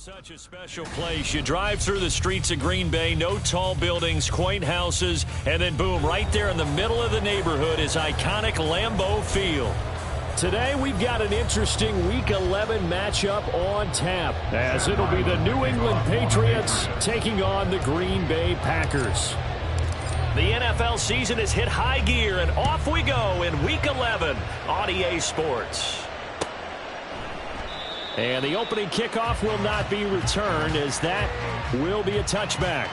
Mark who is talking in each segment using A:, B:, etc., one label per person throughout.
A: Such a special place. You drive through the streets of Green Bay, no tall buildings, quaint houses, and then boom, right there in the middle of the neighborhood is iconic Lambeau Field. Today we've got an interesting Week 11 matchup on tap, as it'll be the New England Patriots taking on the Green Bay Packers. The NFL season has hit high gear, and off we go in Week 11 on EA Sports. And the opening kickoff will not be returned, as that will be a touchback.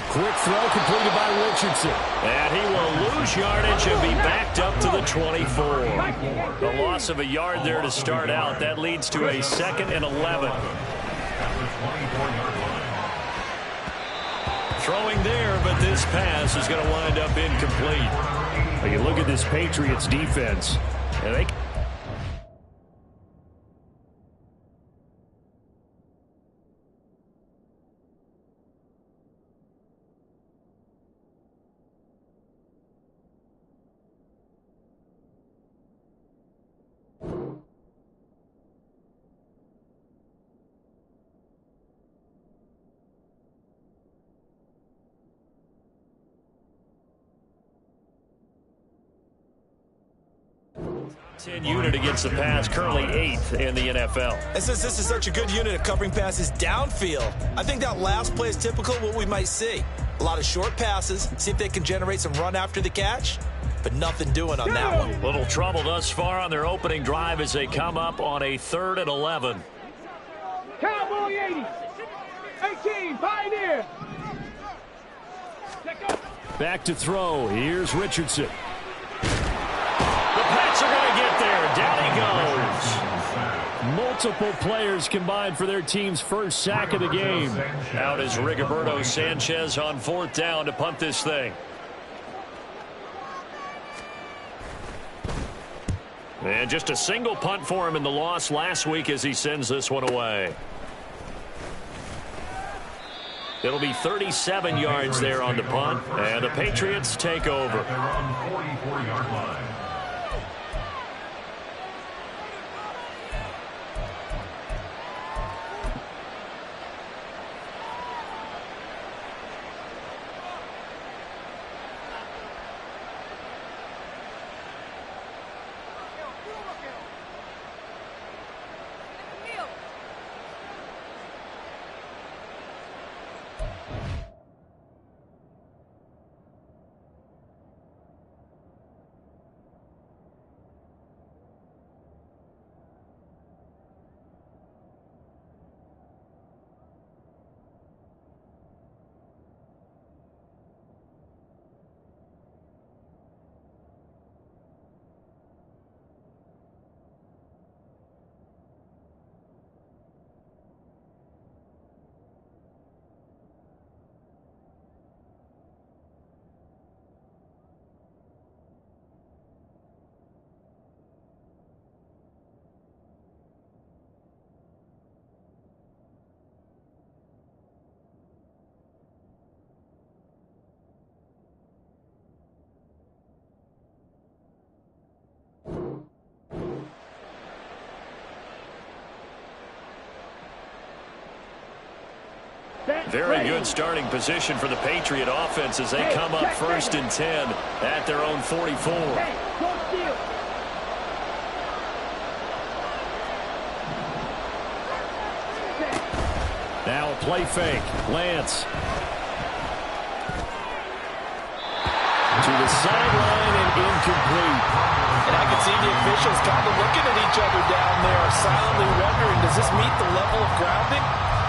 A: Quick throw completed by Richardson. And he will lose yardage and be backed up to the 24. The loss of a yard there to start out. That leads to a 2nd and 11. Throwing there, but this pass is going to wind up incomplete. You look at this Patriots defense. And they... unit against the pass, currently 8th in the NFL.
B: And since this is such a good unit at covering passes downfield, I think that last play is typical of what we might see. A lot of short passes, see if they can generate some run after the catch, but nothing doing on that one.
A: Little trouble thus far on their opening drive as they come up on a 3rd and 11.
C: Cowboy 80, 18, Pioneer.
A: Back to throw. Here's Richardson. Pats are going to get there. Down he goes. Multiple players combined for their team's first sack of the game. Out is Rigoberto Sanchez on 4th down to punt this thing. And just a single punt for him in the loss last week as he sends this one away. It'll be 37 yards there on the punt, and the Patriots take over. Very good starting position for the Patriot offense as they come up 1st and 10 at their own 44. Now a play fake. Lance. To the sideline and incomplete.
B: And I can see the officials kind of looking at each other down there, silently wondering, does this meet the level of grounding?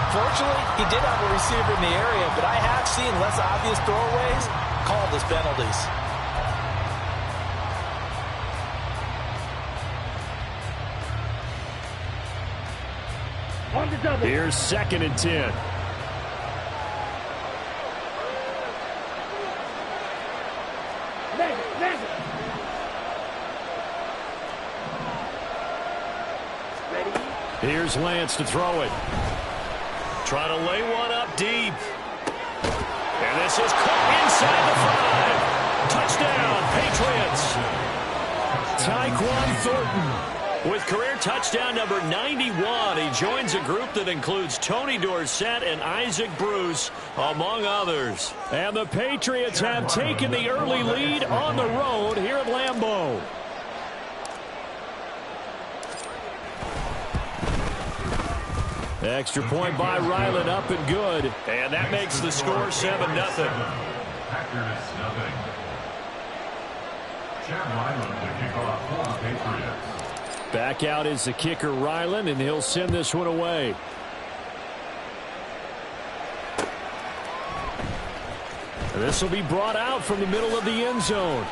B: Fortunately, he did have a receiver in the area, but I have seen less obvious throwaways called as penalties.
C: On the double.
A: Here's 2nd and 10. Here's Lance to throw it. Trying to lay one up deep. And this is caught inside the 5. Touchdown, Patriots. Tyquan Thornton with career touchdown number 91. He joins a group that includes Tony Dorsett and Isaac Bruce, among others. And the Patriots have taken the early lead on the road here at Lambeau. Extra point by Ryland, up and good. And that makes the score 7-0.
D: Packers nothing. Chad Ryland to kick off for the Patriots.
A: Back out is the kicker Ryland, and he'll send this one away. This will be brought out from the middle of the end zone.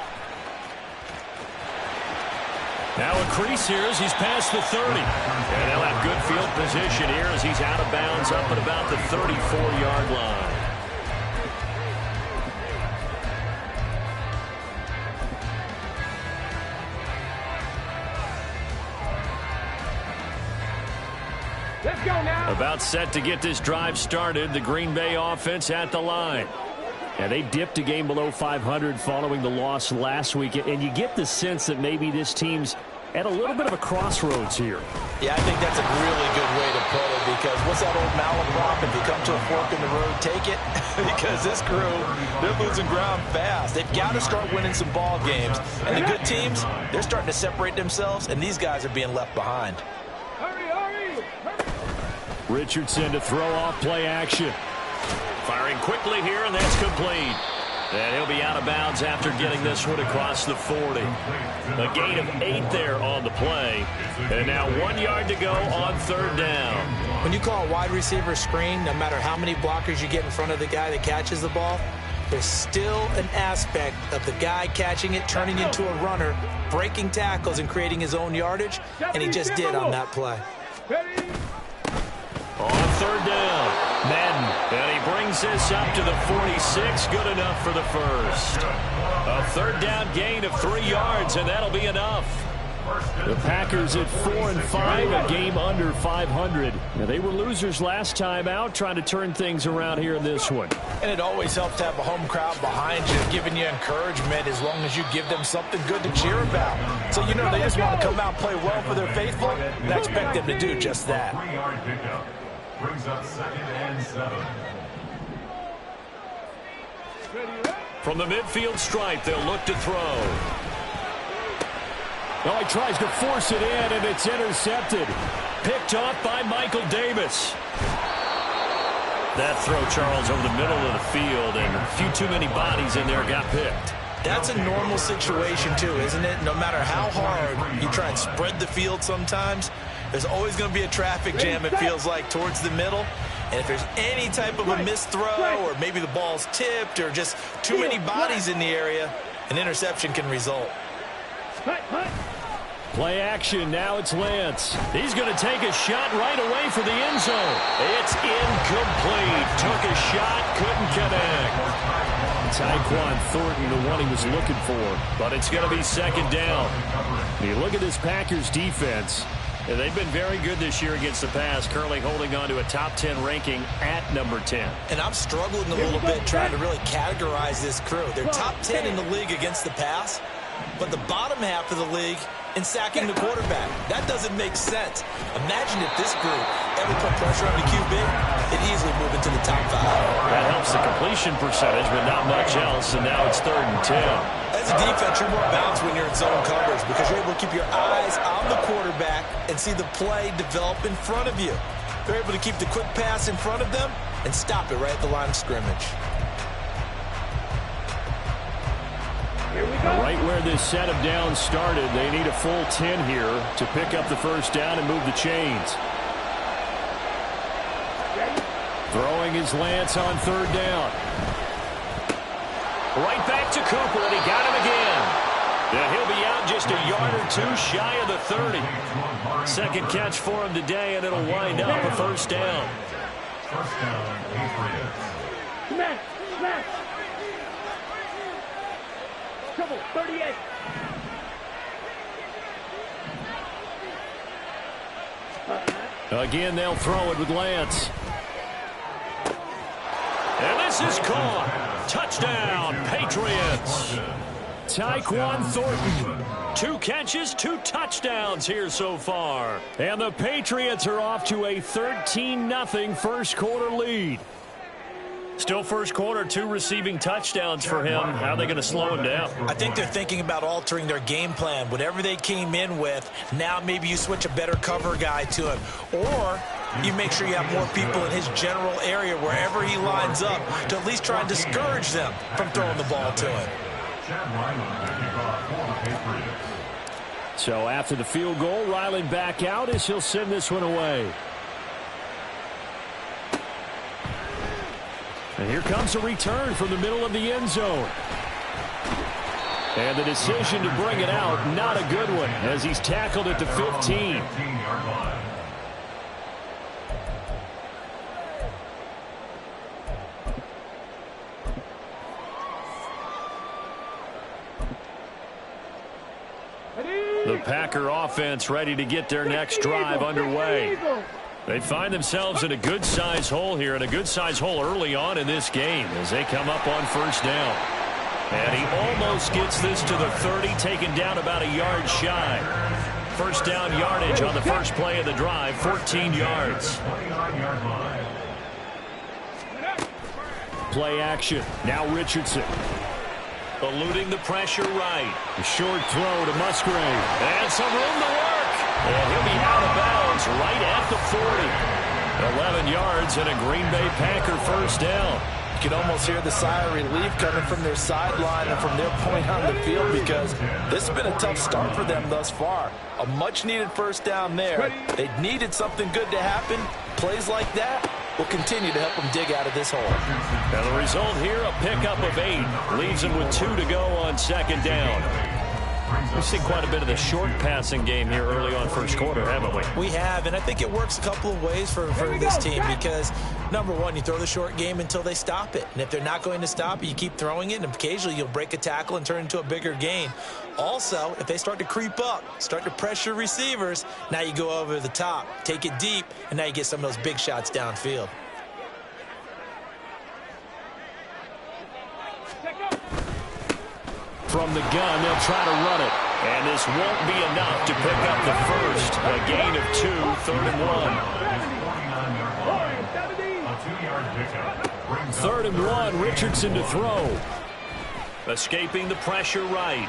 A: Now a crease here as he's past the 30. And they'll have good field position here as he's out of bounds up at about the 34-yard line.
C: Let's go now.
A: About set to get this drive started, the Green Bay offense at the line. And they dipped a game below 500 following the loss last week. And you get the sense that maybe this team's at a little bit of a crossroads here.
B: Yeah, I think that's a really good way to put it, because what's that old malaprop? If you come to a fork in the road, take it. Because this crew, they're losing ground fast. They've got to start winning some ball games. And the good teams, they're starting to separate themselves, and these guys are being left behind.
C: Hurry, hurry, hurry.
A: Richardson to throw off play action. Firing quickly here, and that's complete. And he'll be out of bounds after getting this one across the 40. A gain of 8 there on the play. And now 1 yard to go on 3rd down.
E: When you call a wide receiver screen, no matter how many blockers you get in front of the guy that catches the ball, there's still an aspect of the guy catching it, turning into a runner, breaking tackles and creating his own yardage, and he just did on that play.
C: Ready?
A: On 3rd down, Madden, and he brings this up to the 46, good enough for the first. A 3rd down gain of 3 yards, and that'll be enough. The Packers at 4-5, a game under 500. Now, they were losers last time out, trying to turn things around here in this one.
B: And it always helps to have a home crowd behind you, giving you encouragement as long as you give them something good to cheer about. So, you know, they just want to come out and play well for their faithful, and I expect them to do just that.
D: 3-yard pickup. Brings up 2nd and 7.
A: From the midfield stripe, they'll look to throw. Oh, he tries to force it in, and it's intercepted. Picked off by Michael Davis. That throw, Charles, over the middle of the field, and a few too many bodies in there got picked.
B: That's a normal situation, too, isn't it? No matter how hard you try and spread the field sometimes, there's always going to be a traffic jam, it feels like, towards the middle. And if there's any type of a missed throw, or maybe the ball's tipped, or just too many bodies in the area, an interception can result.
A: Play action, now it's Lance. He's going to take a shot right away for the end zone. It's incomplete. Took a shot, couldn't connect. Tyquan Thornton, the one he was looking for. But it's going to be 2nd down. You look at this Packers defense. And they've been very good this year against the pass, currently holding on to a top 10 ranking at number 10.
B: And I'm struggling a little bit trying to really categorize this crew. They're top 10 in the league against the pass, but the bottom half of the league in sacking the quarterback. That doesn't make sense. Imagine if this group ever put pressure on the QB, they'd easily move into the top 5.
A: That helps the completion percentage, but not much else, and now it's 3rd and 10.
B: As a defense, you're more balanced when you're in zone coverage because you're able to keep your eyes on the quarterback and see the play develop in front of you. They're able to keep the quick pass in front of them and stop it right at the line of scrimmage.
A: Right where this set of downs started, they need a full 10 here to pick up the 1st down and move the chains. Throwing is Lance on 3rd down. Right back to Cooper, and he got him again. And he'll be out just a yard or two shy of the 30. Second catch for him today, and it'll wind up a first down.
D: First down, Patriots.
C: Smash! Smash! Trouble, 38.
A: Again, they'll throw it with Lance. And this is caught. Touchdown, Patriots. Tyquan Thornton. 2 catches, 2 touchdowns here so far. And the Patriots are off to a 13-0 first quarter lead. Still first quarter, 2 receiving touchdowns for him. How are they going to slow him down?
E: I think they're thinking about altering their game plan. Whatever they came in with, now maybe you switch a better cover guy to him. Or you make sure you have more people in his general area wherever he lines up to at least try and discourage them from throwing the ball to him.
A: So after the field goal, Ryland back out as he'll send this one away. And here comes a return from the middle of the end zone. And the decision to bring it out, not a good one, as he's tackled at the 15. The Packer offense ready to get their next drive underway. They find themselves in a good-sized hole here, and a good-sized hole early on in this game as they come up on first down. And he almost gets this to the 30, taken down about a yard shy. First down yardage on the first play of the drive, 14 yards. Play action. Now Richardson. Eluding the pressure right. A short throw to Musgrave. And some room to work. And he'll be out of bounds right at the 40. 11 yards and a Green Bay Packer first down.
B: You can almost hear the sigh of relief coming from their sideline and from their point on the field, because this has been a tough start for them thus far. A much-needed first down there. They needed something good to happen. Plays like that will continue to help them dig out of this hole.
A: And the result here, a pickup of 8. Leaves them with 2 to go on second down. We've seen quite a bit of the short passing game here early on first quarter, haven't we?
E: We have, and I think it works a couple of ways for this team because, number one, you throw the short game until they stop it. And if they're not going to stop it, you keep throwing it, and occasionally you'll break a tackle and turn into a bigger gain. Also, if they start to creep up, start to pressure receivers, now you go over the top, take it deep, and now you get some of those big shots downfield.
A: From the gun, they'll try to run it. And this won't be enough to pick up the first. A gain of 2, 3rd and 1. 3rd and 1, Richardson to throw. Escaping the pressure right.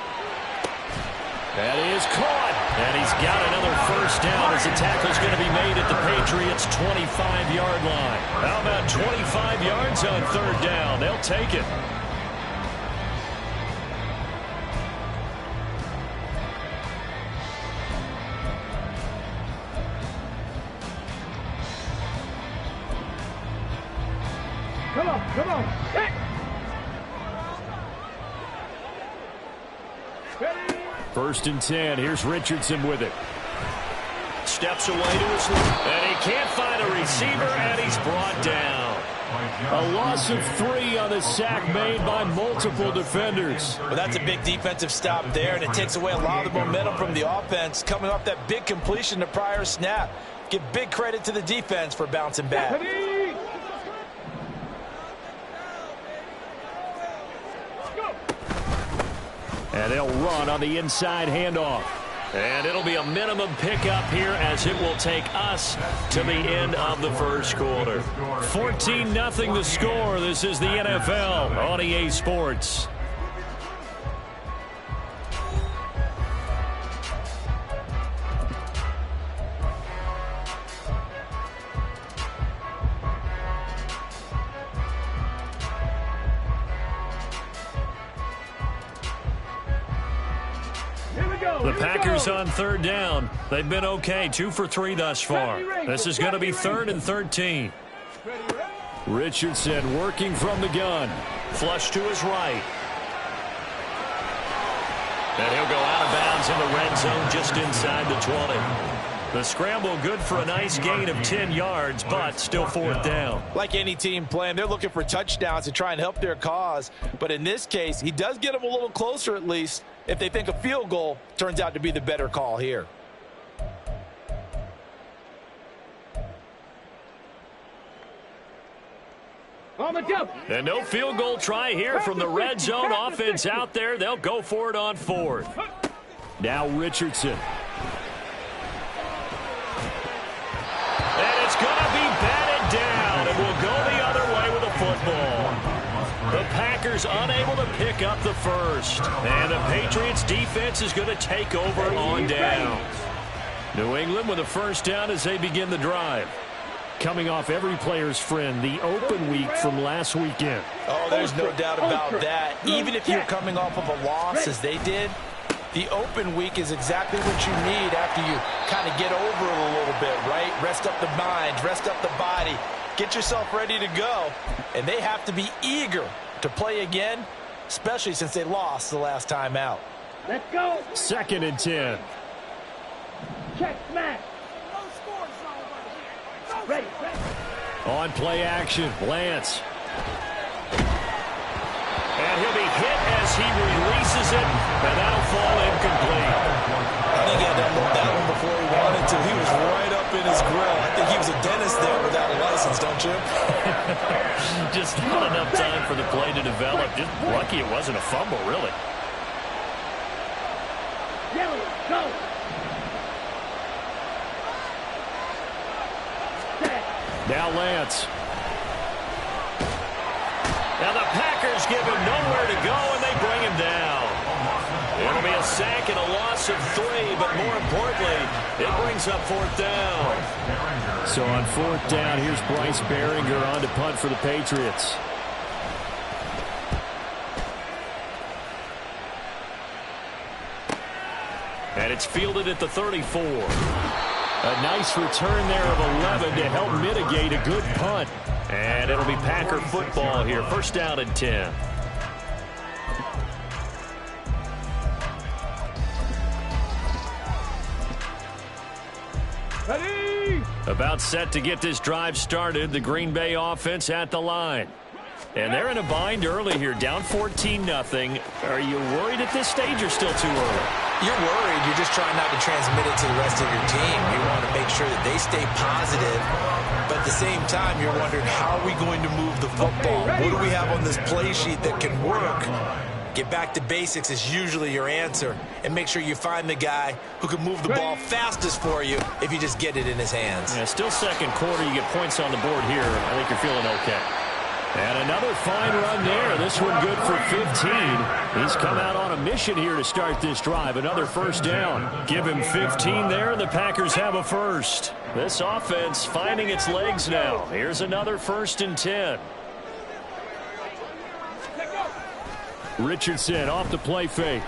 A: That is caught. And he's got another first down as the tackle's going to be made at the Patriots' 25-yard line. How about 25 yards on 3rd down? They'll take it.
C: Come on, come on. Hey. Ready.
A: 1st and 10. Here's Richardson with it. Steps away to his left. And he can't find a receiver, and he's brought down. A loss of 3 on the sack made by multiple defenders.
B: Well, that's a big defensive stop there, and it takes away a lot of the momentum from the offense coming off that big completion the prior snap. Give big credit to the defense for bouncing back.
C: Ready.
A: And they'll run on the inside handoff. And it'll be a minimum pickup here as it will take us to the end of the first quarter. 14-0 the score. This is the NFL on EA Sports. The Packers on 3rd down. They've been okay, 2 for 3 thus far. This is going to be 3rd and 13. Richardson working from the gun. Flush to his right. And he'll go out of bounds in the red zone just inside the 20. The scramble good for a nice gain of 10 yards, but still fourth down.
B: Like any team playing, they're looking for touchdowns to try and help their cause. But in this case, he does get them a little closer at least if they think a field goal turns out to be the better call here.
C: On the jump.
A: And no field goal try here from the red zone offense out there. They'll go for it on fourth. Now Richardson. And it's going to be batted down, and we'll go the other way with the football. The Packers unable to pick up the first. And the Patriots defense is going to take over on downs. New England with a first down as they begin the drive. Coming off every player's friend, the open week from last weekend.
B: Oh, there's no doubt about that. Even if you're coming off of a loss as they did, the open week is exactly what you need after you kind of get over it a little bit, right? Rest up the mind, rest up the body, get yourself ready to go. And they have to be eager to play again, especially since they lost the last time out.
C: Let's go.
A: 2nd and 10.
C: Check, smash. Ready.
A: On play action, Lance. And he'll be hit as he releases it, and that'll fall incomplete.
B: I think he had to unload that one before he wanted to. He was right up in his grill. I think he was a dentist there without a license, don't you?
A: Just not enough time for the play to develop. Just lucky it wasn't a fumble, really.
C: Yellow, go.
A: Now Lance. Now the Packers give him nowhere to go, and they bring him down. It'll be a sack and a loss of 3, but more importantly, it brings up fourth down. So on fourth down, here's Bryce Behringer on to punt for the Patriots. And it's fielded at the 34. A nice return there of 11 to help mitigate a good punt. And it'll be Packer football here. First down and 10.
C: Ready.
A: About set to get this drive started. The Green Bay offense at the line. And they're in a bind early here, down 14-0. Are you worried at this stage or still too early?
E: You're worried. You're just trying not to transmit it to the rest of your team. You want to make sure that they stay positive. But at the same time, you're wondering, how are we going to move the football? What do we have on this play sheet that can work? Get back to basics is usually your answer. And make sure you find the guy who can move the ball fastest for you if you just get it in his hands.
A: Yeah, still second quarter. You get points on the board here. I think you're feeling okay. And another fine run there. This one good for 15. He's come out on a mission here to start this drive. Another first down. Give him 15 there, and the Packers have a first. This offense finding its legs now. Here's another 1st and 10. Richardson off the play fake.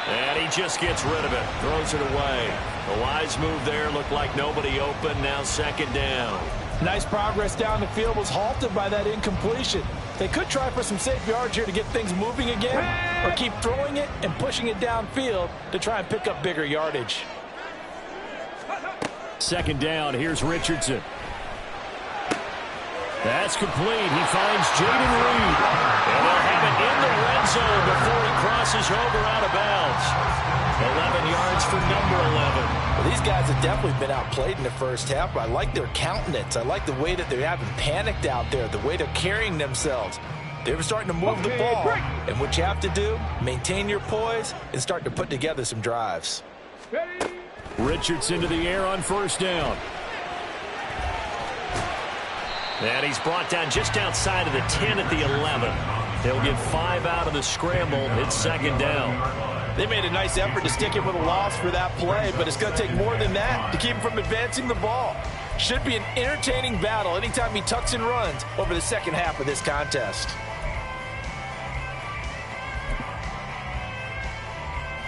A: And he just gets rid of it. Throws it away. A wise move there. Looked like nobody open. Now 2nd down.
B: Nice progress down the field, was halted by that incompletion. They could try for some safe yards here to get things moving again, or keep throwing it and pushing it downfield to try and pick up bigger yardage.
A: 2nd down. Here's Richardson. That's complete. He finds Jaden Reed. And they'll have it in the red zone before he crosses over out of bounds. 11 yards for number 11.
B: Well, these guys have definitely been outplayed in the first half, but I like their countenance. I like the way that they haven't panicked out there, the way they're carrying themselves. They're starting to move the ball. And what you have to do, maintain your poise and start to put together some drives.
A: Richardson to the air on first down. And he's brought down just outside of the 10 at the 11. He'll get 5 out of the scramble. It's 2nd down.
B: They made a nice effort to stick him with a loss for that play, but it's going to take more than that to keep him from advancing the ball. Should be an entertaining battle anytime he tucks and runs over the second half of this contest.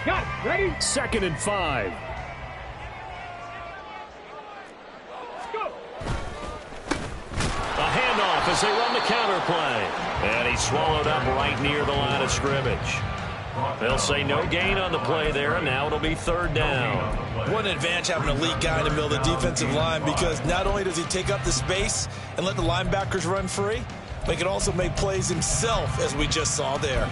C: Got it. Ready.
A: 2nd and 5. A handoff, as they run the counter play. And he swallowed up right near the line of scrimmage. They'll say no gain on the play there, and now it'll be third down.
B: What an advantage having an elite guy in the middle of the defensive line, because not only does he take up the space and let the linebackers run free, but he can also make plays himself, as we just saw there.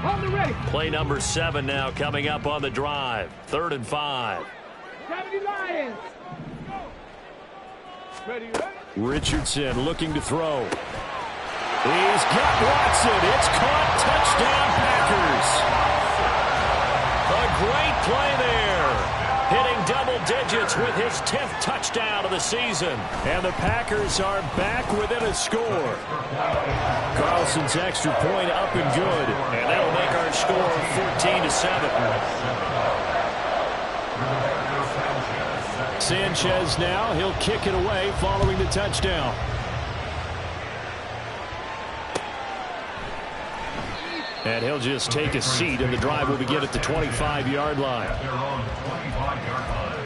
C: On the ready.
A: Play number 7 now coming up on the drive. 3rd and 5.
C: 70 Lions. Ready, ready.
A: Richardson looking to throw. He's got Watson. It's caught. Touchdown, Packers. A great play there. Hitting double digits with his 10th touchdown of the season. And the Packers are back within a score. Carlson's extra point up and good. And that'll make our score 14-7. Sanchez now. He'll kick it away following the touchdown. And he'll just take a seat, and the drive will begin at the 25-yard line.
D: They're on the 25-yard line.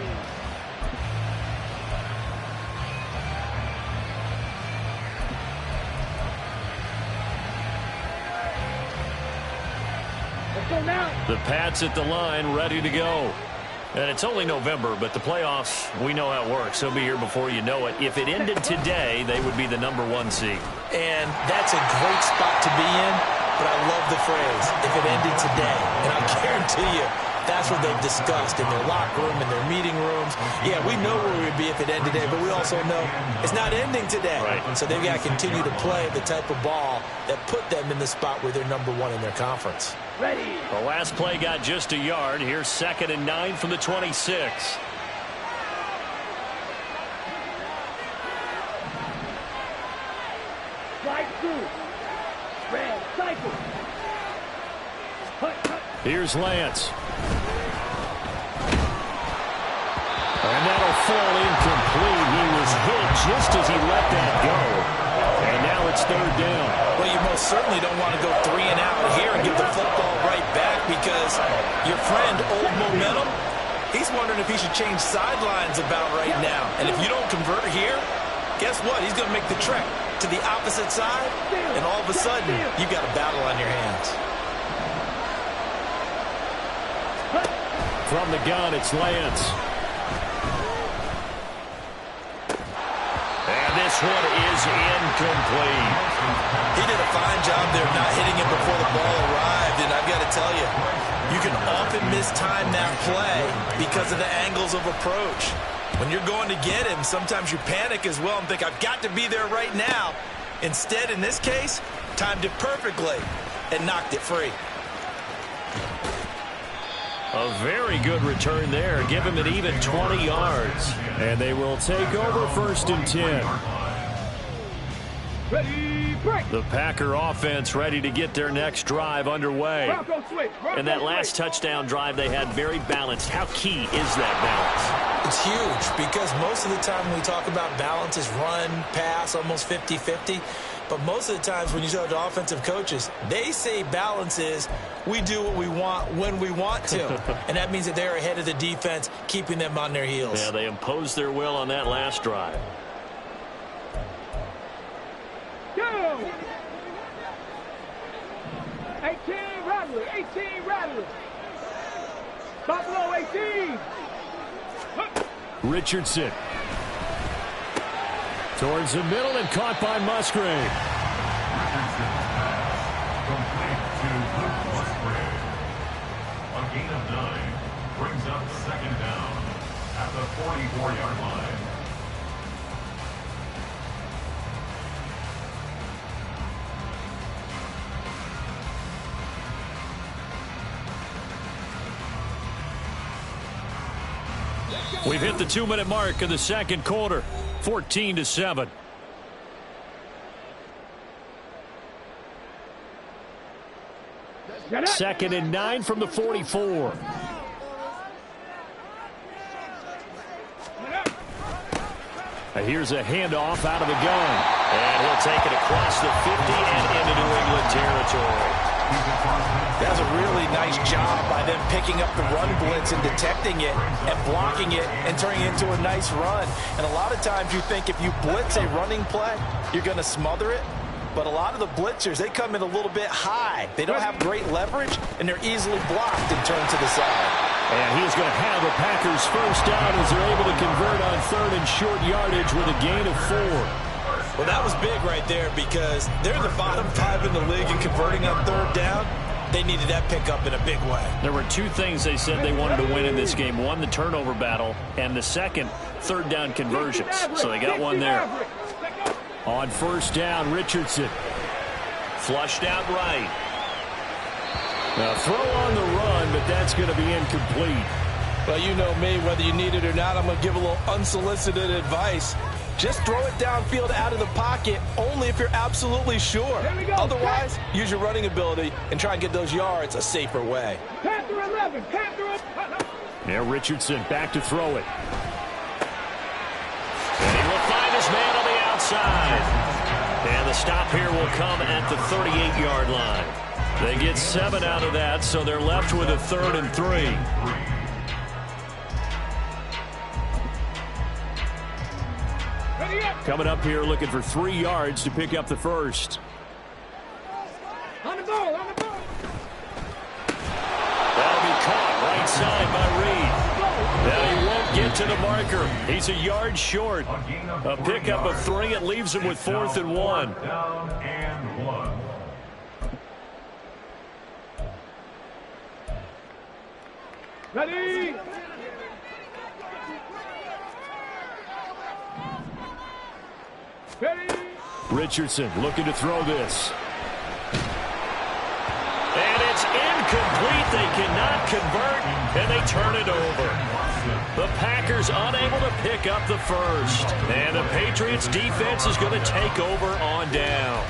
C: Let's go now.
A: The Pats at the line, ready to go. And it's only November, but the playoffs, we know how it works. They'll be here before you know it. If it ended today, they would be the number 1 seed.
E: And that's a great spot to be in, but I love the phrase, if it ended today. And I guarantee you, that's what they've discussed in their locker room, in their meeting rooms. Yeah, we know where we would be if it ended today, but we also know it's not ending today.
A: Right.
E: So they've got to continue to play the type of ball that put them in the spot where they're number 1 in their conference.
C: Ready.
A: The last play got just a yard. Here's 2nd and 9 from the 26.
C: Slide through. Red. Cycle. Hut, hut.
A: Here's Lance. And that'll fall incomplete. He was hit just as he let that go. And now it's 3rd down.
B: Well, you most certainly don't want to go 3 and out here and give the football right back, because your friend, Old Momentum, he's wondering if he should change sidelines about right now. And if you don't convert here, guess what? He's going to make the trek to the opposite side, and all of a sudden, you've got a battle on your hands.
A: From the gun, it's Lance. And this one is incomplete.
B: He did a fine job there not hitting him before the ball arrived, and I've got to tell you, you can often mistime that play because of the angles of approach. When you're going to get him, sometimes you panic as well and think, I've got to be there right now. Instead, in this case, timed it perfectly and knocked it free.
A: A very good return there. Give him an even 20 yards. And they will take over 1st and 10.
C: Ready, break.
A: The Packer offense ready to get their next drive underway.
C: Bronco switch. Bronco
A: And that last
C: switch.
A: touchdown drive they had very balanced. How key is that balance?
E: It's huge, because most of the time when we talk about balance is run, pass, almost 50-50. But most of the times when you talk to offensive coaches, they say balance is we do what we want when we want to. And that means that they're ahead of the defense, keeping them on their heels.
A: Yeah, they imposed their will on that last drive.
C: Go. 18 Rattler. 18 Rattler. Buffalo 18. Huh.
A: Richardson. Towards the middle and caught by Musgrave.
D: Richardson pass complete to Luke Musgrave. A gain of 9 brings up 2nd down at the 44-yard line.
A: We've hit the 2-minute mark in the 2nd quarter. 14-7.
C: Get up.
A: 2nd and 9 from the 44. And here's a handoff out of the gun. And he'll take it across the 50 and into New England territory.
B: That was a really nice job by them picking up the run blitz and detecting it and blocking it and turning it into a nice run. And a lot of times you think if you blitz a running play, you're going to smother it. But a lot of the blitzers, they come in a little bit high. They don't have great leverage, and they're easily blocked and turned to the side.
A: And he's going to have a Packers first down as they're able to convert on third and short yardage with a gain of 4.
E: Well, that was big right there because they're the bottom 5 in the league in converting on third down. They needed that pickup in a big way.
A: There were 2 things they said they wanted to win in this game. One, the turnover battle, and the second, third down conversions. So they got one there. On first down, Richardson. Flushed out right. Now throw on the run, but that's going to be incomplete.
B: Well, you know me, whether you need it or not, I'm going to give a little unsolicited advice. Just throw it downfield out of the pocket only if you're absolutely sure. Otherwise, use your running ability and try and get those yards a safer way.
C: Panther 11, Panther 11.
A: Now Richardson back to throw it. And he will find his man on the outside. And the stop here will come at the 38-yard line. They get 7 out of that, so they're left with a 3rd and 3. Coming up here looking for 3 yards to pick up the first.
C: On the ball, on the ball.
A: That'll be caught right side by Reed. Now he won't get to the marker. He's a yard short. A pickup of 3. It leaves him with 4th and 1.
D: Down and 1.
C: Ready? Ready?
A: Richardson looking to throw this. And it's incomplete. They cannot convert, and they turn it over. The Packers unable to pick up the first. And the Patriots defense is going to take over on down.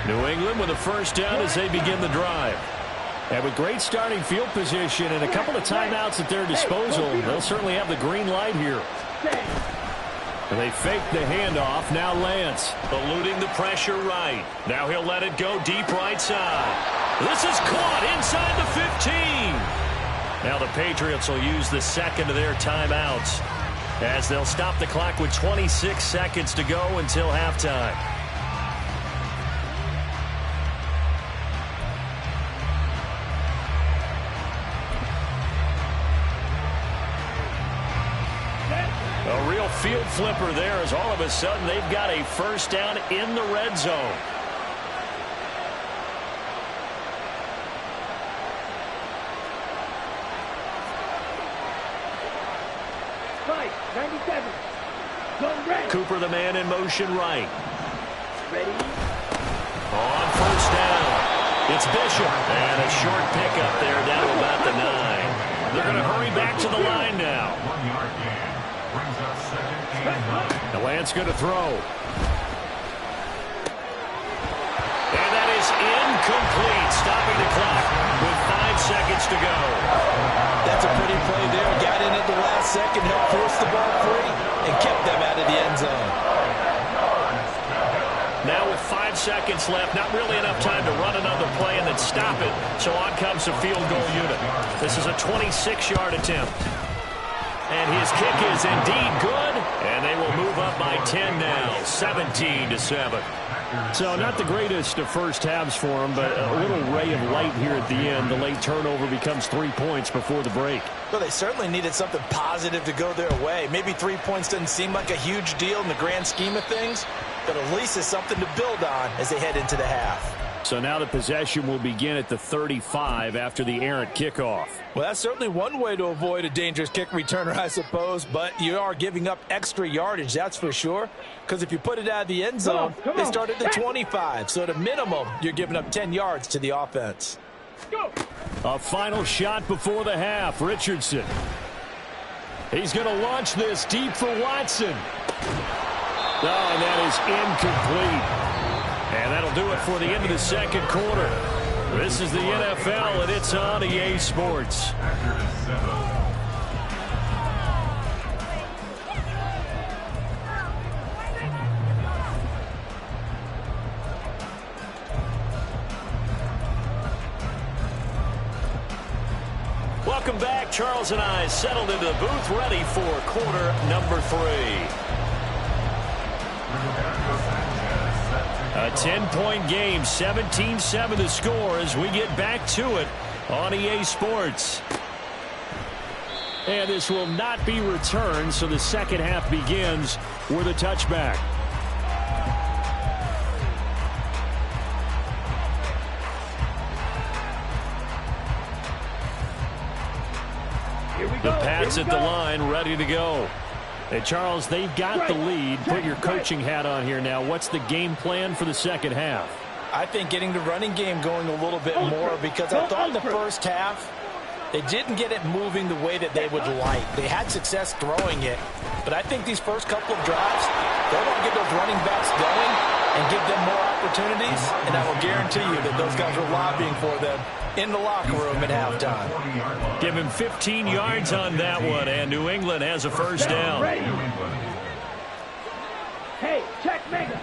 A: New England with a first down as they begin the drive. And with great starting field position and a couple of timeouts at their disposal, they'll certainly have the green light here. And they fake the handoff. Now Lance eluding the pressure right. Now he'll let it go deep right side. This is caught inside the 15. Now the Patriots will use the second of their timeouts as they'll stop the clock with 26 seconds to go until halftime. A real field flipper there as all of a sudden they've got a first down in the red zone.
C: Fight, 97. Zone red.
A: Cooper the man in motion right.
C: Ready?
A: On first down, it's Bishop. And a short pickup there down to about the 9. They're going to hurry back to the line now.
D: 1 yard gain. Brings up 2nd and 9.
A: The Lance going to throw. And that is incomplete, stopping the clock with 5 seconds to go.
B: That's a pretty play there. Got in at the last second, helped force the ball free, and kept them out of the end zone.
A: Now with 5 seconds left, not really enough time to run another play and then stop it. So on comes the field goal unit. This is a 26-yard attempt. And his kick is indeed good, and they will move up by 10 now, 17-7. So not the greatest of first halves for him, but a little ray of light here at the end. The late turnover becomes 3 points before the break.
E: Well, they certainly needed something positive to go their way. Maybe 3 points doesn't seem like a huge deal in the grand scheme of things, but at least it's something to build on as they head into the half.
A: So now the possession will begin at the 35 after the errant kickoff.
B: Well, that's certainly one way to avoid a dangerous kick returner, I suppose, but you are giving up extra yardage, that's for sure, because if you put it out of the end zone, they start at the 25, so at a minimum, you're giving up 10 yards to the offense.
C: Go.
A: A final shot before the half. Richardson. He's going to launch this deep for Watson. Oh, and that is incomplete. And that'll do it for the end of the second quarter. This is the NFL, and it's on EA Sports. welcome back. Charles and I settled into the booth, ready for quarter number 3. A 10-point game, 17-7 the score as we get back to it on EA Sports. And this will not be returned, so the second half begins with a touchback. The Pats at the line, ready to go. Hey, Charles, they've got the lead. Put your coaching hat on here now. What's the game plan for the second half?
B: I think getting the running game going a little bit more, because I thought in the first half they didn't get it moving the way that they would like. They had success throwing it, but I think these first couple of drives, they want to get those running backs going and give them more opportunities, and I will guarantee you that those guys were lobbying for them in the locker room at halftime.
A: Give him 15 yards on that one, and New England has a first down.
C: Hey, check Mega.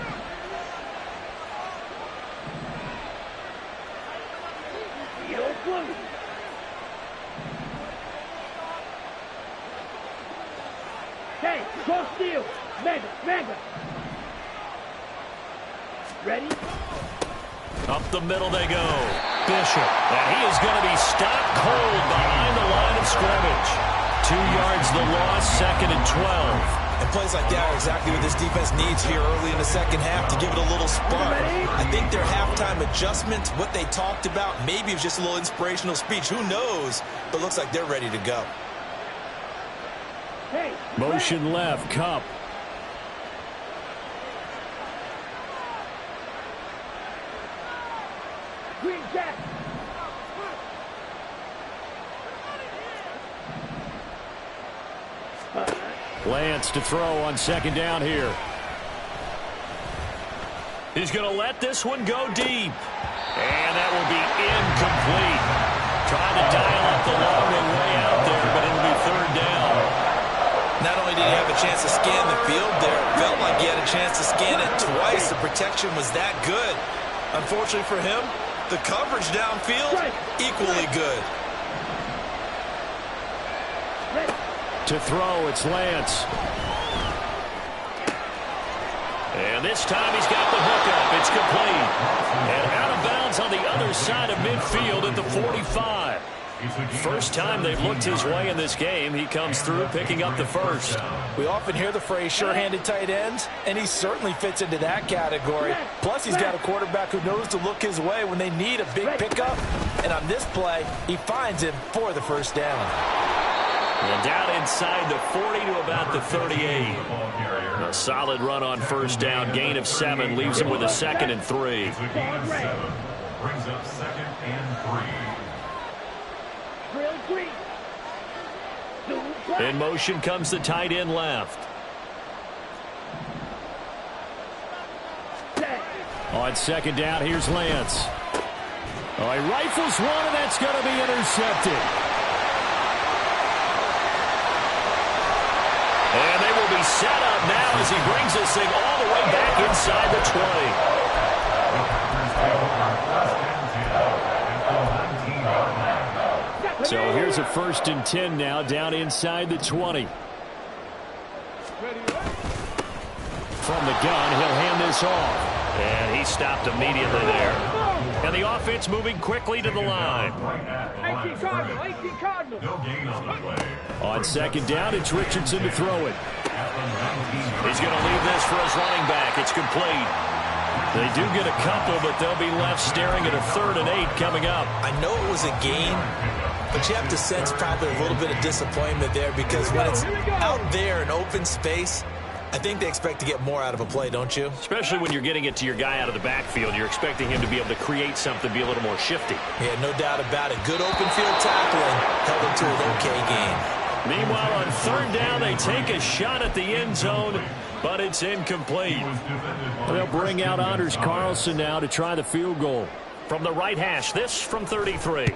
C: Hey, go steal. Mega. Ready?
A: Up the middle they go. Bishop. And he is going to be stopped cold behind the line of scrimmage. 2 yards the loss, 2nd and 12.
E: And plays like that are exactly what this defense needs here early in the second half to give it a little spark. I think their halftime adjustment, what they talked about, maybe it was just a little inspirational speech. Who knows? But looks like they're ready to go.
C: Hey,
A: motion left, Kupp.
C: Green Jack.
A: Lance to throw on second down here. He's going to let this one go deep. And that will be incomplete. Trying to dial up the long way out there, but it'll be third down.
E: Not only did he have a chance to scan the field there, it felt like he had a chance to scan it twice. The protection was that good. Unfortunately for him, the coverage downfield, equally good.
A: To throw, it's Lance. And this time he's got the hook up. It's complete. And out of bounds on the other side of midfield at the 45. First time they've looked his way in this game. He comes through picking up the first.
B: We often hear the phrase sure-handed tight ends, and he certainly fits into that category. Plus, he's got a quarterback who knows to look his way when they need a big pickup. And on this play, he finds him for the first down.
A: And down inside the 40 to about the 38. A solid run on first down. Gain of 7 leaves him with a 2nd and 3.
D: Brings up 2nd and 3.
A: In motion comes the tight end left. On second down, here's Lance. Oh, he rifles one, and that's going to be intercepted. And they will be set up now as he brings this thing all the way back inside the 20. So here's a 1st and 10 now down inside the 20. From the gun, he'll hand this off. And he stopped immediately there. And the offense moving quickly to the line.
C: 18 Cardinal.
D: No gain on the play.
A: On second down, it's Richardson to throw it. He's going to leave this for his running back. It's complete. They do get a couple, but they'll be left staring at a 3rd and 8 coming up.
E: I know it was a gain, but you have to sense probably a little bit of disappointment there, because when it's out there in open space, I think they expect to get more out of a play, don't you?
A: Especially when you're getting it to your guy out of the backfield. You're expecting him to be able to create something, be a little more shifty.
E: Yeah, no doubt about it. Good open field tackling, held him to an okay game.
A: Meanwhile, on 3rd down, they take a shot at the end zone, but it's incomplete. They'll bring out Anders Carlson now to try the field goal. From the right hash, this from 33.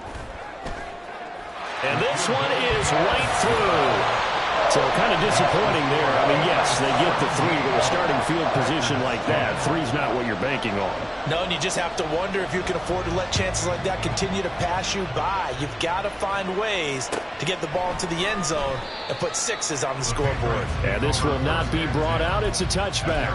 A: And this one is right through. So kind of disappointing there. I mean, yes, they get the 3 with a starting field position like that. 3's not what you're banking on.
E: No, and you just have to wonder if you can afford to let chances like that continue to pass you by. You've got to find ways to get the ball into the end zone and put 6s on the scoreboard.
A: And this will not be brought out. It's a touchback.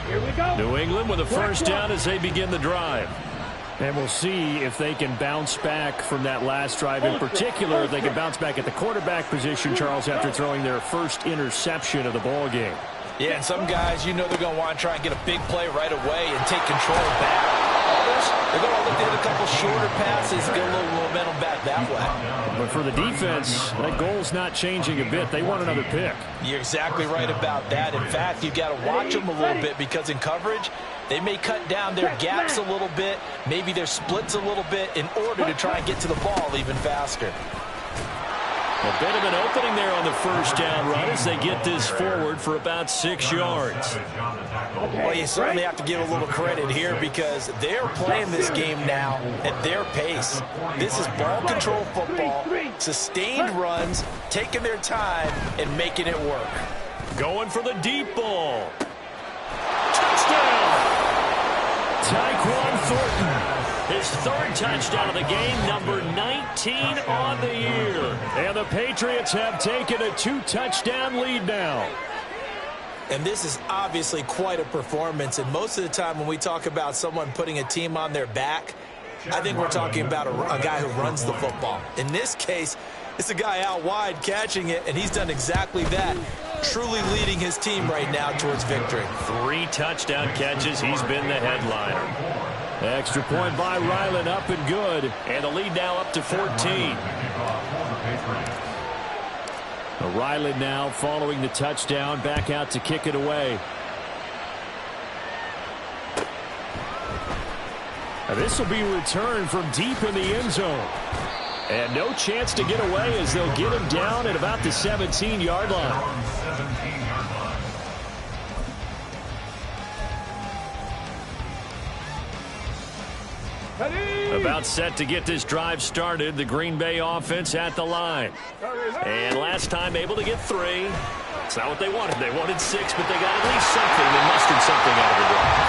C: Here we go.
A: New England with a first down as they begin the drive. And we'll see if they can bounce back from that last drive. In particular, if they can bounce back at the quarterback position, Charles, after throwing their first interception of the ball game.
E: Yeah, and some guys, you know they're going to want to try and get a big play right away and take control back. Others, they're going to look at a couple shorter passes, get a little momentum back that way.
A: But for the defense, that goal's not changing a bit. They want another pick.
E: You're exactly right about that. In fact, you've got to watch them a little bit because in coverage, they may cut down their gaps a little bit, maybe their splits a little bit in order to try and get to the ball even faster.
A: A bit of an opening there on the first down run as they get this forward for about 6 yards.
E: Well, you certainly have to give a little credit here because they're playing this game now at their pace. This is ball control football, sustained runs, taking their time and making it work.
A: Going for the deep ball. Touchdown! Tyquan Thornton. His 3rd touchdown of the game, number 19 on the year. And the Patriots have taken a 2-touchdown lead now.
E: And this is obviously quite a performance. And most of the time when we talk about someone putting a team on their back, I think we're talking about a guy who runs the football. In this case, it's a guy out wide catching it, and he's done exactly that, truly leading his team right now towards victory.
A: 3 touchdown catches. He's been the headliner. Extra point by Ryland, up and good. And the lead now up to 14. Ryland now following the touchdown, back out to kick it away. This will be returned from deep in the end zone. And no chance to get away as they'll get him down at about the 17-yard line. About set to get this drive started. The Green Bay offense at the line. And last time able to get 3. It's not what they wanted. They wanted 6, but they got at least something. They mustered something out of the drive.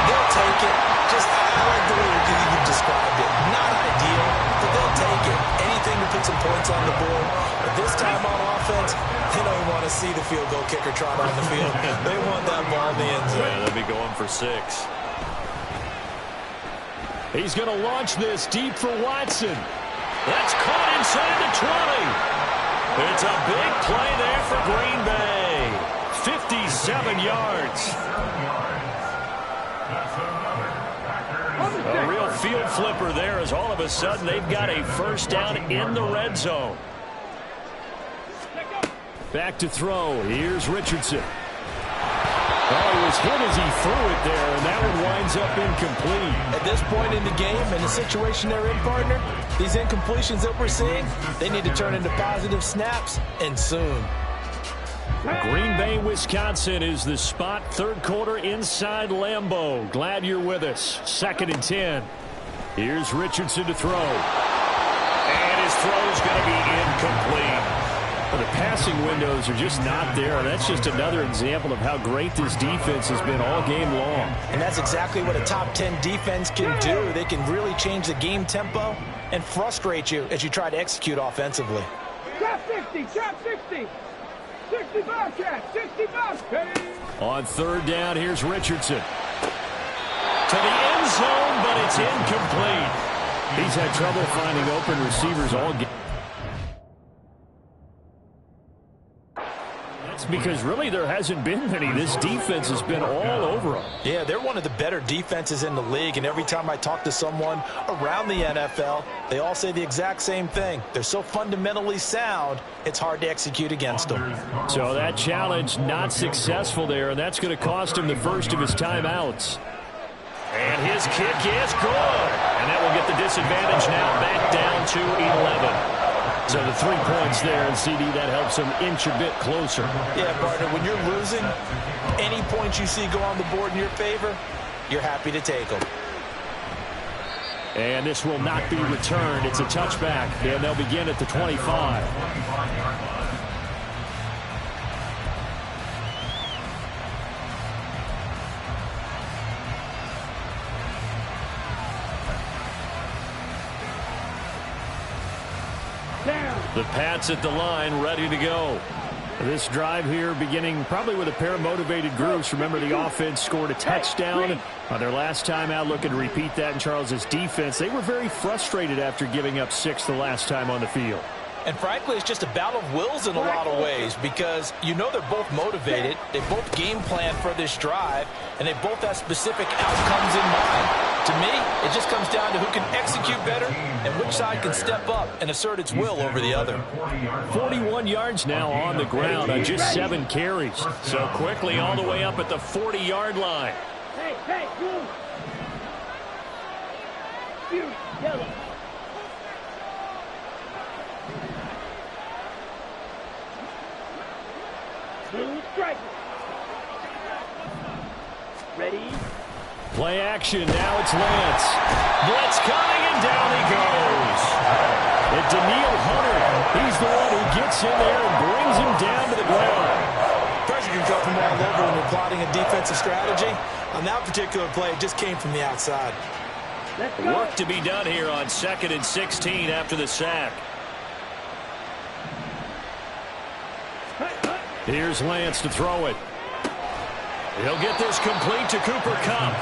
E: They'll take it. Just I like the way you described it. Not ideal, but they'll take it. Anything to put some points on the board. But this time on offense, they don't want to see the field goal kicker trot on the field. They want that ball in the end zone.
A: Yeah, they'll be going for 6. He's going to launch this deep for Watson. That's caught inside the 20. It's a big play there for Green Bay. 57 yards. A real field flipper there as all of a sudden they've got a first down in the red zone. Back to throw. Here's Richardson. Oh, he was hit as he threw it there, and that one winds up incomplete.
E: At this point in the game, and the situation they're in, partner, these incompletions that we're seeing, they need to turn into positive snaps, and soon.
A: Green Bay, Wisconsin is the spot. 3rd quarter inside Lambeau. Glad you're with us. 2nd and 10. Here's Richardson to throw. And his throw is going to be incomplete. Well, the passing windows are just not there. That's just another example of how great this defense has been all game long.
E: And that's exactly what a top 10 defense can do. They can really change the game tempo and frustrate you as you try to execute offensively.
C: Drop 60, drop 60. 60 Bobcat, 60 Bobcat.
A: On 3rd down, here's Richardson. To the end zone, but it's incomplete. He's had trouble finding open receivers all game. That's because really there hasn't been many. This defense has been all over them.
E: Yeah, they're one of the better defenses in the league, and every time I talk to someone around the NFL, they all say the exact same thing. They're so fundamentally sound, it's hard to execute against them.
A: So that challenge not successful there, and that's going to cost him the first of his timeouts. And his kick is good. And that will get the disadvantage now back down to 11. So the 3 points there, and CD, that helps him inch a bit closer.
E: Yeah, partner, when you're losing, any points you see go on the board in your favor, you're happy to take them.
A: And this will not be returned. It's a touchback, and they'll begin at the 25. The Pats at the line, ready to go. This drive here beginning probably with a pair of motivated groups. Remember, the offense scored a touchdown on their last time out, looking to repeat that in Charles's defense. They were very frustrated after giving up 6 the last time on the field.
B: And frankly, it's just a battle of wills in a lot of ways because you know they're both motivated. They both game plan for this drive, and they both have specific outcomes in mind. To me, it just comes down to who can execute better and which side can step up and assert its will over the other.
A: 41 yards now on the ground on just 7 carries. So quickly all the way up at the 40-yard line.
C: Hey, you yellow. Blue striker. Ready?
A: Play action. Now it's Lance. Blitz coming, and down he goes. And Daniil Hunter, he's the one who gets in there and brings him down to the ground.
E: Pressure can come from all over when you're plotting a defensive strategy. On that particular play, it just came from the outside.
C: Let's go.
A: Work to be done here on 2nd and 16 after the sack. Here's Lance to throw it. He'll get this complete to Cooper Kupp.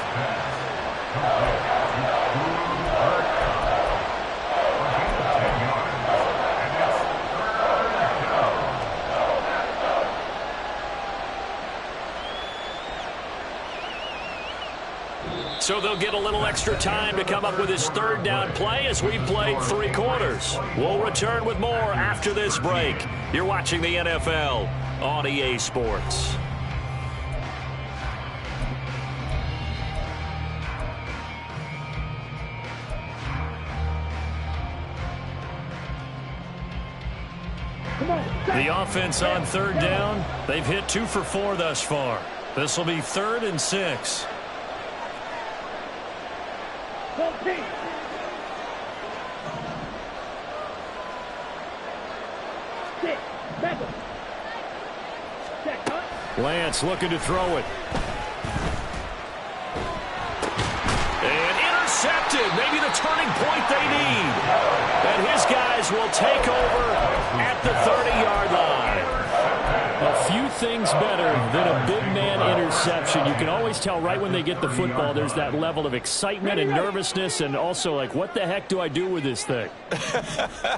A: So they'll get a little extra time to come up with his 3rd down play as we played 3 quarters. We'll return with more after this break. You're watching the NFL on EA Sports. The offense on 3rd down, they've hit 2 for 4 thus far. This will be 3rd and 6. Lance looking to throw it. And intercepted. Maybe the turning point they need. And his guys will take over at the 30-yard line. A few things better than a big man interception. You can always tell right when they get the football, there's that level of excitement and nervousness, and also like, what the heck do I do with this thing?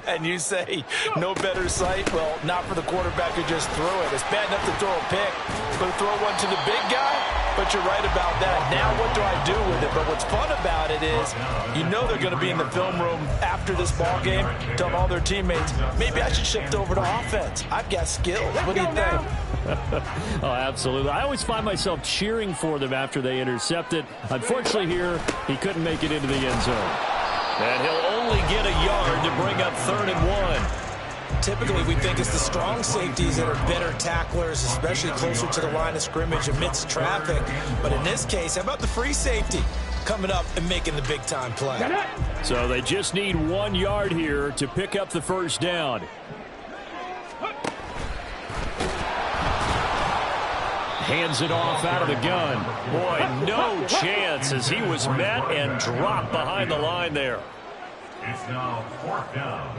B: And you say, no better sight? Well, not for the quarterback who just threw it. It's bad enough to throw a pick, but throw one to the big guy? But you're right about that. Now what do I do with it? But what's fun about it is you know they're going to be in the film room after this ball game telling all their teammates, maybe I should shift over to offense. I've got skills. What do you think?
A: Oh, absolutely. I always find myself cheering for them after they intercept it. Unfortunately here, he couldn't make it into the end zone. And he'll only get a yard to bring up 3rd and 1.
E: Typically, we think it's the strong safeties that are better tacklers, especially closer to the line of scrimmage amidst traffic. But in this case, how about the free safety coming up and making the big-time play?
A: So they just need 1 yard here to pick up the 1st down. Hands it off out of the gun. Boy, no chance as he was met and dropped behind the line there.
D: It's now 4th down.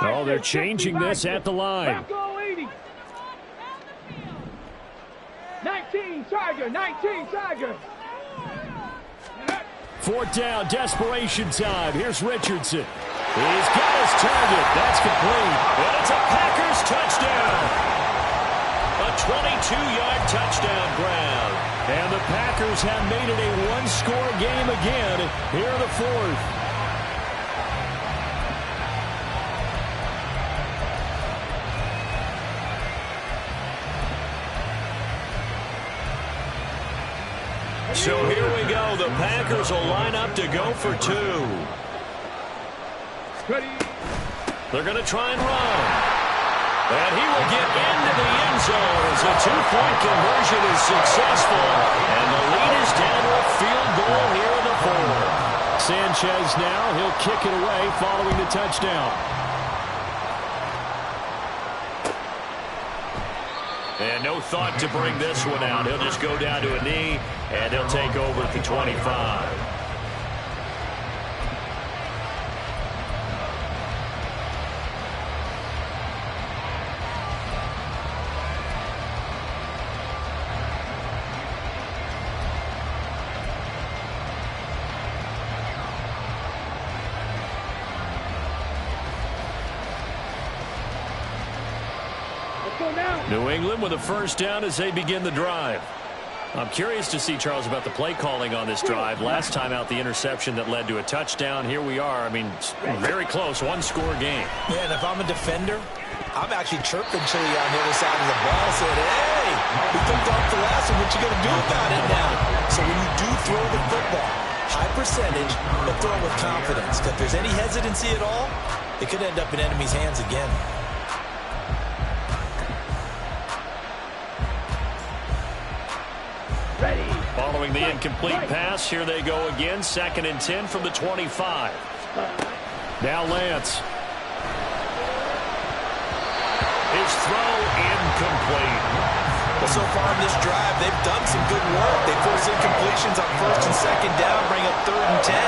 A: Oh, they're changing this at the line.
C: 19 Tiger.
A: 4th down, desperation time. Here's Richardson. He's got his target. That's complete. And it's a Packers touchdown. A 22-yard touchdown grab. And the Packers have made it a 1-score game again here in the 4th. So here we go. The Packers will line up to go for 2. They're going to try and run. And he will get into the end zone as a 2-point conversion is successful. And the lead is down to a field goal here in the 4th. Sanchez now. He'll kick it away following the touchdown. And no thought to bring this one out. He'll just go down to a knee, and he'll take over at the 25. New England with a first down as they begin the drive. I'm curious to see, Charles, about the play calling on this drive. Last time out, the interception that led to a touchdown. Here we are. I mean, very close, one-score game.
E: Yeah, and if I'm a defender, I'm actually chirping Chili on the other side of the ball, saying, hey, we picked off the last one. What you going to do about it now? So when you do throw the football, high percentage, but throw it with confidence. If there's any hesitancy at all, it could end up in enemy's hands again.
A: Following the incomplete pass, here they go again. 2nd and 10 from the 25. Now Lance. His throw incomplete.
E: Well, so far in this drive, they've done some good work. They force incompletions on 1st and 2nd down, bring up 3rd and 10.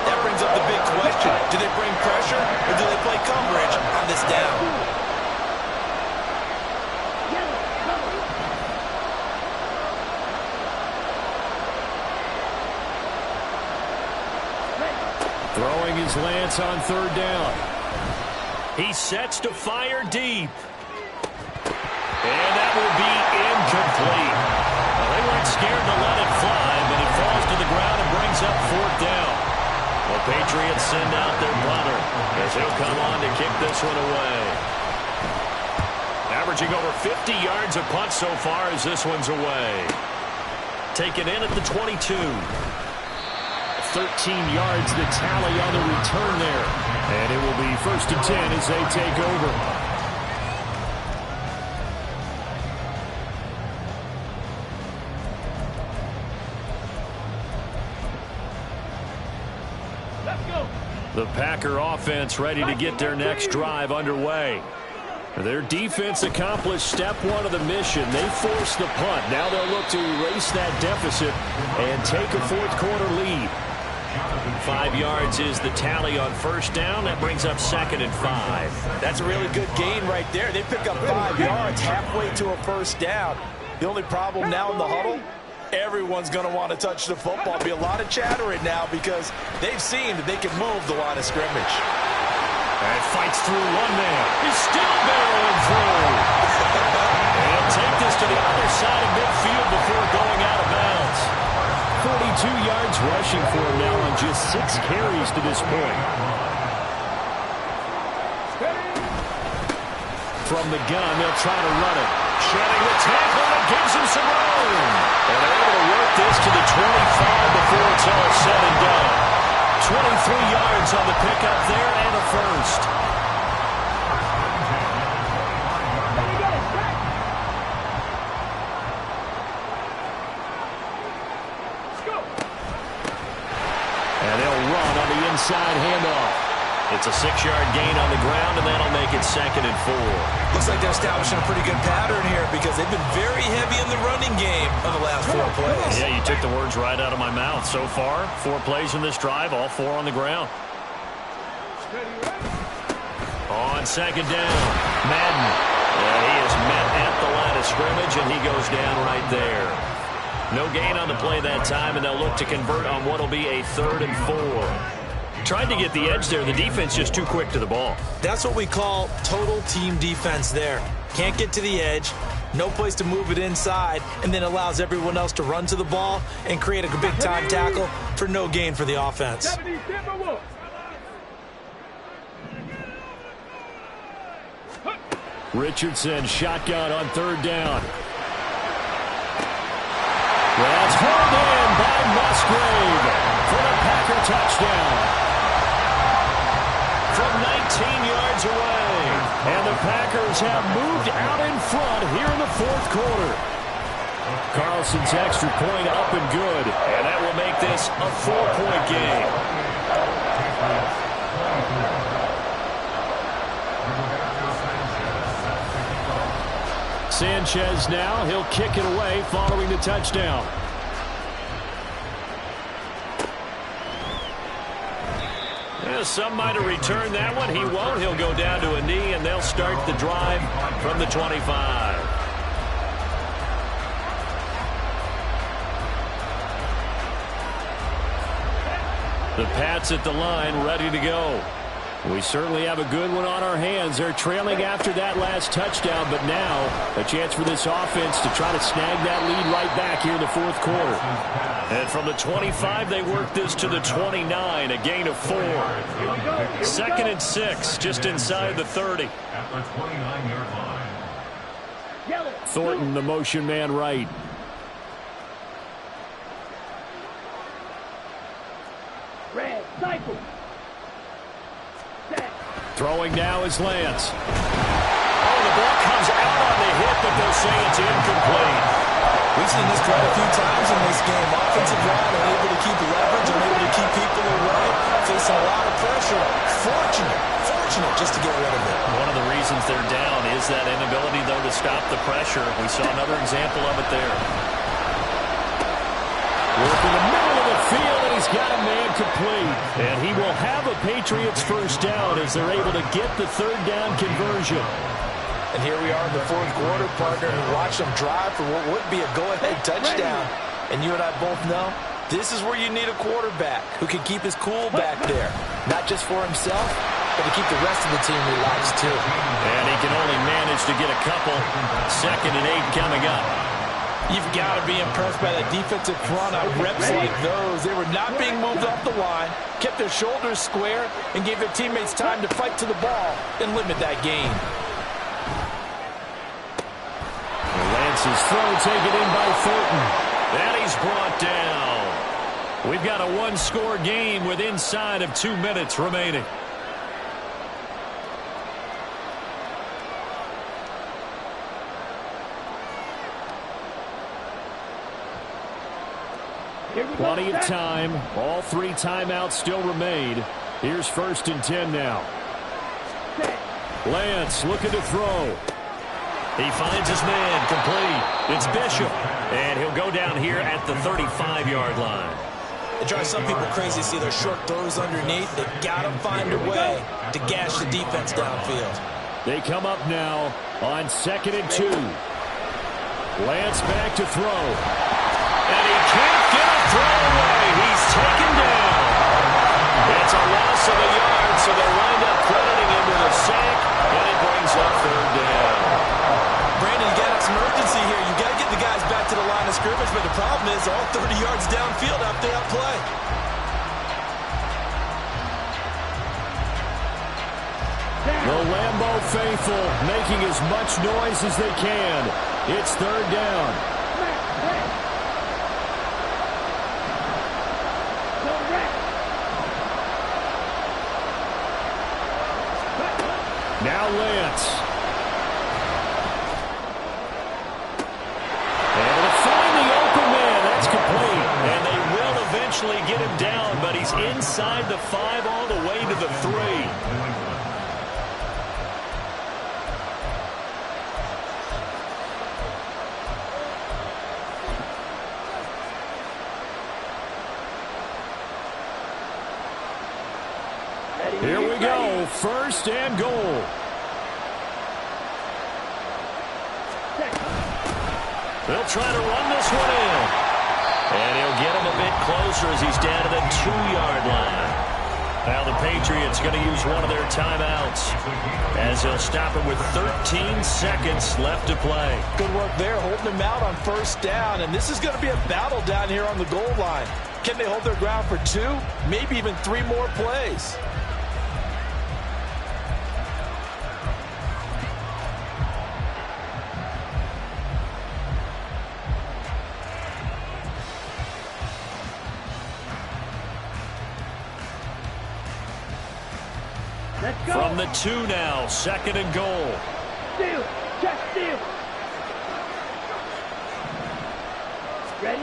E: That brings up the big question. Do they bring pressure or do they play coverage on this down?
A: Throwing his Lance on 3rd down. He sets to fire deep. And that will be incomplete. Well, they weren't scared to let it fly, but it falls to the ground and brings up 4th down. The Patriots send out their punter as he'll come on to kick this one away. Averaging over 50 yards a punt so far as this one's away. Taken in at the 22. 13 yards the tally on the return there. And it will be 1st and 10 as they take over.
C: Let's go.
A: The Packer offense ready to get their next drive underway. Their defense accomplished step 1 of the mission. They forced the punt. Now they'll look to erase that deficit and take a 4th quarter lead. 5 yards is the tally on 1st down. That brings up 2nd and 5.
E: That's a really good gain right there. They pick up 5 yards halfway to a 1st down. The only problem now in the huddle, everyone's going to want to touch the football. Be a lot of chattering now because they've seen that they can move the line of scrimmage.
A: And fights through one man. He's still barreling through. And take this to the other side of midfield before going out of bounds. 42 yards rushing for him now on just 6 carries to this point. From the gun, they'll try to run it. Shedding the tackle that gives him some room. And they're able to work this to the 25 before it's all said and done. 23 yards on the pickup there and a first. And they'll run on the inside handoff. It's a 6-yard gain on the ground, and that'll make it 2nd and 4.
E: Looks like they're establishing a pretty good pattern here because they've been very heavy in the running game on the last 4 plays.
A: Yeah, you took the words right out of my mouth. So far, 4 plays in this drive, all 4 on the ground. On 2nd down, Madden. And he is met at the line of scrimmage, and he goes down right there. No gain on the play that time, and they'll look to convert on what will be a 3rd and 4. Tried to get the edge there. The defense just too quick to the ball.
E: That's what we call total team defense there. Can't get to the edge, no place to move it inside, and then allows everyone else to run to the ball and create a big-time tackle for no gain for the offense.
A: Richardson shotgun on 3rd down. That's hauled in by Musgrave for the Packer touchdown. From 19 yards away. And the Packers have moved out in front here in the 4th quarter. Carlson's extra point up and good. And that will make this a 4-point game. Sanchez now, he'll kick it away following the touchdown. Yeah, some might have returned that one. He won't. He'll go down to a knee, and they'll start the drive from the 25. The Pats at the line, ready to go. We certainly have a good one on our hands. They're trailing after that last touchdown, but now a chance for this offense to try to snag that lead right back here in the fourth quarter. And from the 25, they work this to the 29, a gain of 4. 2nd and 6, just inside the 30.
D: At the 29-yard line.
A: Thornton, the motion man right.
C: Red, cycle.
A: Throwing now is Lance. Oh, the ball comes out on the hit, but they'll say it's incomplete.
B: We've seen this quite a few times in this game. Offensive line unable to keep leverage, unable to keep people away, facing a lot of pressure. Fortunate just to get rid of it.
A: One of the reasons they're down is that inability, though, to stop the pressure. We saw another example of it there. Working the middle of the field, and he's got a man complete. And he will have a Patriots first down as they're able to get the third down conversion.
E: And here we are in the fourth quarter, partner, and watch them drive for what would be a go-ahead touchdown. And you and I both know this is where you need a quarterback who can keep his cool back there. Not just for himself, but to keep the rest of the team relaxed too.
A: And he can only manage to get a couple. 2nd and 8 coming up.
E: You've got to be impressed by the defensive front on reps like those. They were not being moved up the line, kept their shoulders square, and gave their teammates time to fight to the ball and limit that gain.
A: Lance's throw taken in by Thornton. And he's brought down. We've got a one-score game with inside of 2 minutes remaining. Plenty of time. All 3 timeouts still remain. Here's 1st and 10 now. Lance looking to throw. He finds his man complete. It's Bishop. And he'll go down here at the 35-yard line.
E: It drives some people crazy to see their short throws underneath. They've got to find a way to gash the defense downfield.
A: They come up now on 2nd and 2. Lance back to throw. And he can't get a throw away. He's taken down. It's a loss of a yard, so they wind up crediting him with a sack, and it brings up 3rd down.
E: Brandon, you got to have some urgency here. You got to get the guys back to the line of scrimmage, but the problem is all 30 yards downfield after that play.
A: The Lambeau faithful making as much noise as they can. It's 3rd down. Now Lance. And to find the open man, that's complete. And they will eventually get him down, but he's inside the 5 all the way to the 3. Here we go, 1st and goal. They'll try to run this one in. And he'll get him a bit closer as he's down to the 2-yard line. Now the Patriots going to use one of their timeouts as they'll stop it with 13 seconds left to play.
E: Good work there, holding them out on 1st down. And this is going to be a battle down here on the goal line. Can they hold their ground for 2, maybe even 3 more plays?
A: From the 2 now, 2nd and goal.
C: Steal, check, steal. Ready?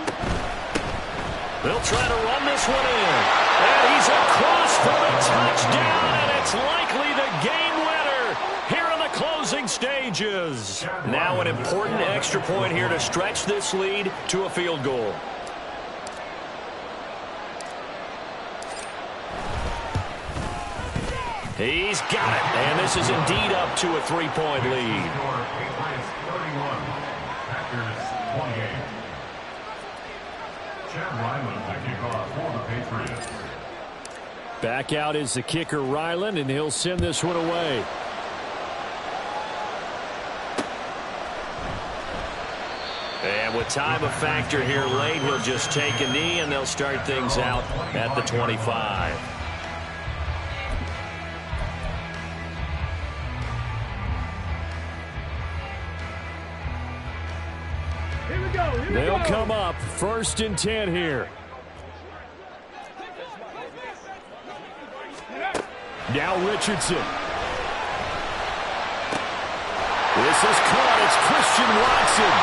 A: They'll try to run this one in. And he's across for the touchdown, and it's likely the game winner here in the closing stages. Now an important extra point here to stretch this lead to a field goal. He's got it, and this is indeed up to a 3-point lead.
D: Patriots 31, Packers 28. Chad Ryland to kick off for the Patriots.
A: Back out is the kicker, Ryland, and he'll send this one away. And with time a factor here late, he'll just take a knee, and they'll start things out at the 25. They'll come up 1st and 10 here. Now Richardson. This is caught. It's Christian Watson.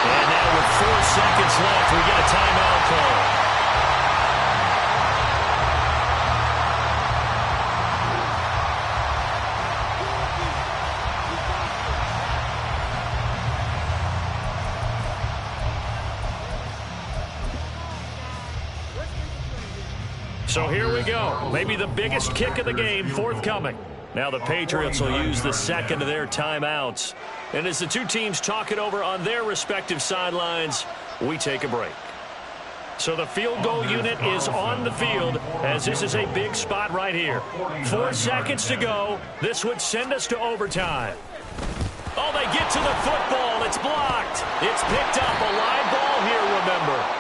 A: And now with 4 seconds left, we get a timeout call. So here we go. Maybe the biggest kick of the game forthcoming. Now the Patriots will use the second of their timeouts. And as the two teams talk it over on their respective sidelines, we take a break. So the field goal unit is on the field as this is a big spot right here. 4 seconds to go. This would send us to overtime. Oh, they get to the football. It's blocked. It's picked up. A live ball here, remember.